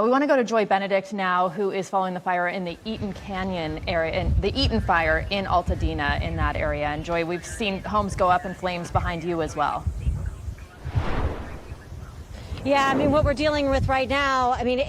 We want to go to Joy Benedict now, who is following the fire in the Eaton Canyon area, in the Eaton Fire in Altadena, in that area. And Joy, we've seen homes go up in flames behind you as well. Yeah, I mean, what we're dealing with right now, I mean,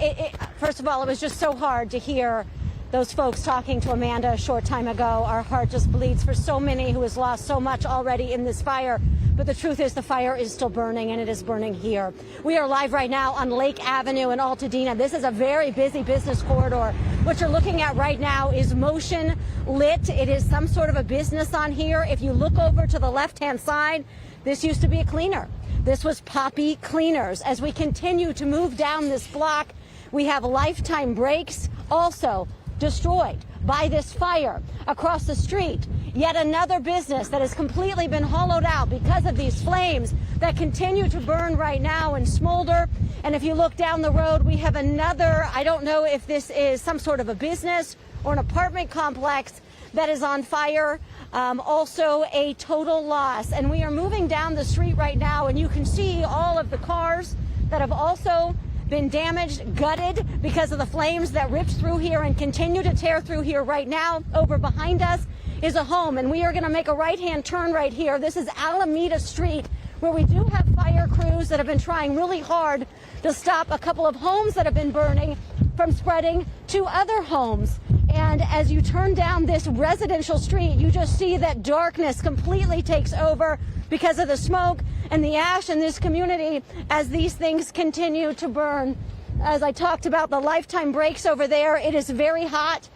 first of all, it was just so hard to hear those folks talking to Amanda a short time ago. Our heart just bleeds for so many who has lost so much already in this fire. But the truth is the fire is still burning, and it is burning here. We are live right now on Lake Avenue in Altadena. This is a very busy business corridor. What you're looking at right now is motion lit. It is some sort of a business on here. If you look over to the left-hand side, this used to be a cleaner. This was Poppy Cleaners. As we continue to move down this block, we have lifetime brakes also destroyed by this fire. Across the street, yet another business that has completely been hollowed out because of these flames that continue to burn right now and smolder. And if you look down the road, we have another, I don't know if this is some sort of a business or an apartment complex that is on fire. Also a total loss. And we are moving down the street right now, and you can see all of the cars that have also been damaged, gutted because of the flames that ripped through here and continue to tear through here right now. Over behind us is a home, and we are going to make a right-hand turn right here. This is Alameda Street, where we do have fire crews that have been trying really hard to stop a couple of homes that have been burning from spreading to other homes. And as you turn down this residential street, you just see that darkness completely takes over because of the smoke and the ash in this community as these things continue to burn. As I talked about the lifetime brakes over there, it is very hot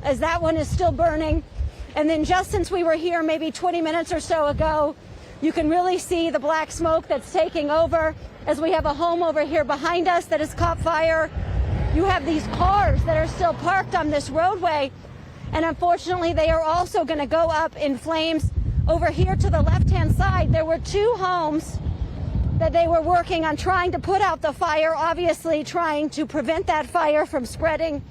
as that one is still burning. And then just since we were here maybe 20 minutes or so ago, you can really see the black smoke that's taking over as we have a home over here behind us that has caught fire. You have these cars that are still parked on this roadway, and unfortunately they are also going to go up in flames. Over here to the left-hand side, there were two homes that they were working on trying to put out the fire, obviously trying to prevent that fire from spreading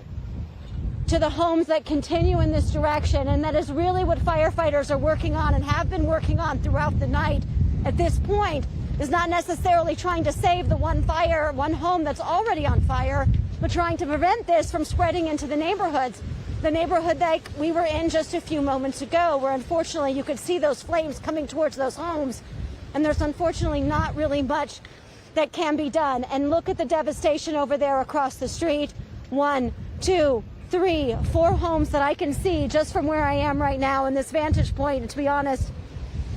to the homes that continue in this direction. And that is really what firefighters are working on and have been working on throughout the night. At this point, is not necessarily trying to save the one home that's already on fire, but trying to prevent this from spreading into the neighborhoods. The neighborhood that we were in just a few moments ago, where unfortunately you could see those flames coming towards those homes, and there's unfortunately not really much that can be done. And look at the devastation over there across the street. 1, 2, 3, 4 homes that I can see just from where I am right now in this vantage point. And to be honest,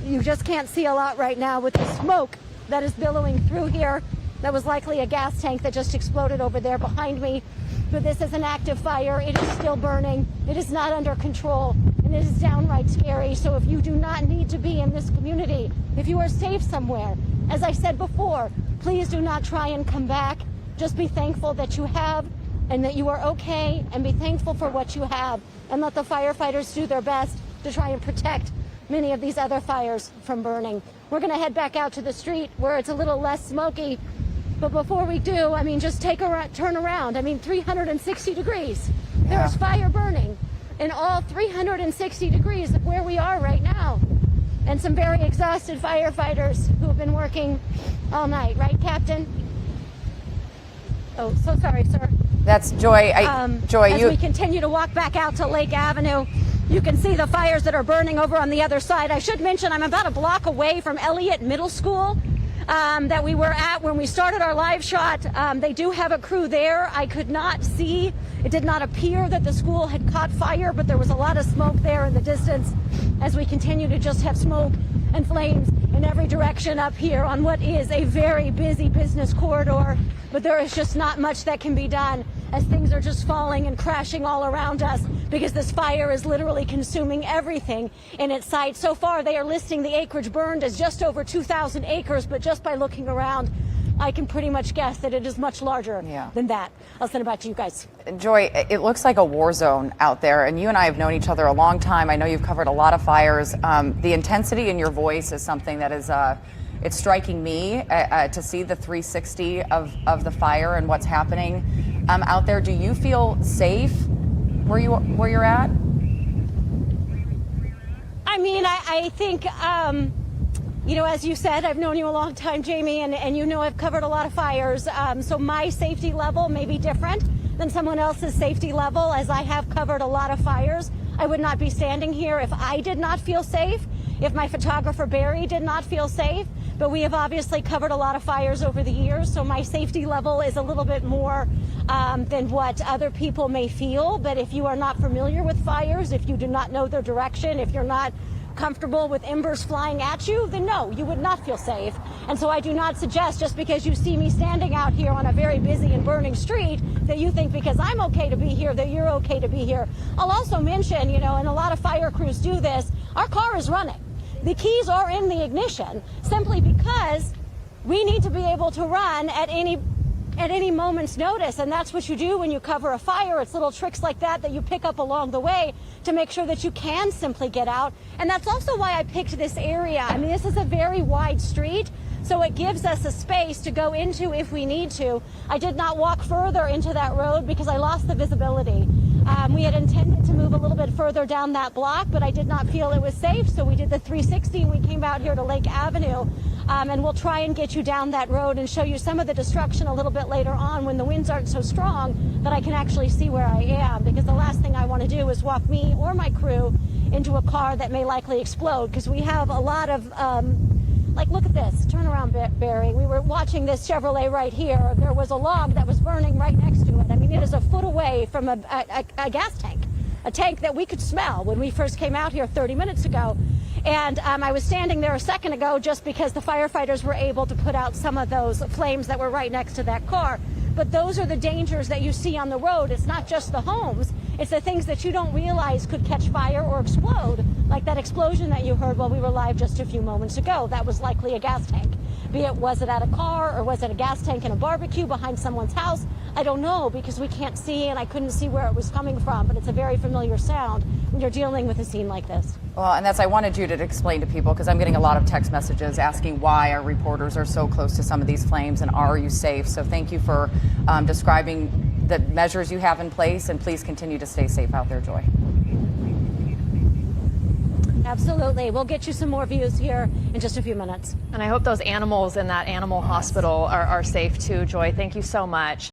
you just can't see a lot right now with the smoke that is billowing through here. That was likely a gas tank that just exploded over there behind me. But this is an active fire. It is still burning. It is not under control, and it is downright scary. So if you do not need to be in this community, if you are safe somewhere, as I said before, please do not try and come back. Just be thankful that you have and that you are okay, and be thankful for what you have, and let the firefighters do their best to try and protect many of these other fires from burning. We're going to head back out to the street where it's a little less smoky. But before we do, I mean, just turn around. I mean, 360 degrees. Yeah. There's fire burning in all 360 degrees of where we are right now. And some very exhausted firefighters who have been working all night. Right, Captain? Oh, so sorry, sir. That's Joy. Joy, as we continue to walk back out to Lake Avenue, you can see the fires that are burning over on the other side. I should mention I'm about a block away from Elliott Middle School. That we were at when we started our live shot. They do have a crew there. I could not see. It did not appear that the school had caught fire, but there was a lot of smoke there in the distance as we continue to just have smoke and flames in every direction up here on what is a very busy business corridor. But there is just not much that can be done as things are just falling and crashing all around us because this fire is literally consuming everything in its sight. So far, they are listing the acreage burned as just over 2,000 acres, but just by looking around, I can pretty much guess that it is much larger than that. I'll send it back to you guys. Joy, it looks like a war zone out there, and you and I have known each other a long time. I know you've covered a lot of fires. The intensity in your voice is something that is it's striking me to see the 360 of the fire and what's happening out there. Do you feel safe where you're at? I mean, I think You know, as you said, I've known you a long time, Jamie, and you know I've covered a lot of fires. So my safety level may be different than someone else's safety level, as I have covered a lot of fires. I would not be standing here if I did not feel safe, if my photographer Barry did not feel safe. But we have obviously covered a lot of fires over the years, so my safety level is a little bit more than what other people may feel. But if you are not familiar with fires, if you do not know their direction, if you're not comfortable with embers flying at you, then no, you would not feel safe. And so I do not suggest, just because you see me standing out here on a very busy and burning street, that you think because I'm okay to be here, that you're okay to be here. I'll also mention, you know, and a lot of fire crews do this, our car is running. The keys are in the ignition, simply because we need to be able to run at any moment's notice. And that's what you do when you cover a fire. It's little tricks like that that you pick up along the way to make sure that you can simply get out. And that's also why I picked this area. I mean, this is a very wide street, so it gives us a space to go into if we need to. I did not walk further into that road because I lost the visibility. We had intended to move a little bit further down that block, but I did not feel it was safe, so we did the 360 and we came out here to Lake Avenue. And we'll try and get you down that road and show you some of the destruction a little bit later on when the winds aren't so strong that I can actually see where I am, because the last thing I want to do is walk me or my crew into a car that may likely explode, because we have a lot of like, look at this. Turn around, Barry. We were watching this Chevrolet right here. There was a log that was burning right next to it. I mean, it is a foot away from a gas tank, a tank that we could smell when we first came out here 30 minutes ago. And I was standing there a second ago just because the firefighters were able to put out some of those flames that were right next to that car. But those are the dangers that you see on the road. It's not just the homes. It's the things that you don't realize could catch fire or explode, like that explosion that you heard while we were live just a few moments ago. That was likely a gas tank. Was it at a car, or was it a gas tank in a barbecue behind someone's house? I don't know, because we can't see, and I couldn't see where it was coming from, but it's a very familiar sound when you're dealing with a scene like this. Well, and I wanted you to explain to people, because I'm getting a lot of text messages asking why our reporters are so close to some of these flames, and are you safe? So thank you for describing the measures you have in place, and please continue to stay safe out there, Joy. Absolutely. We'll get you some more views here in just a few minutes. And I hope those animals in that animal hospital are safe too, Joy. Thank you so much.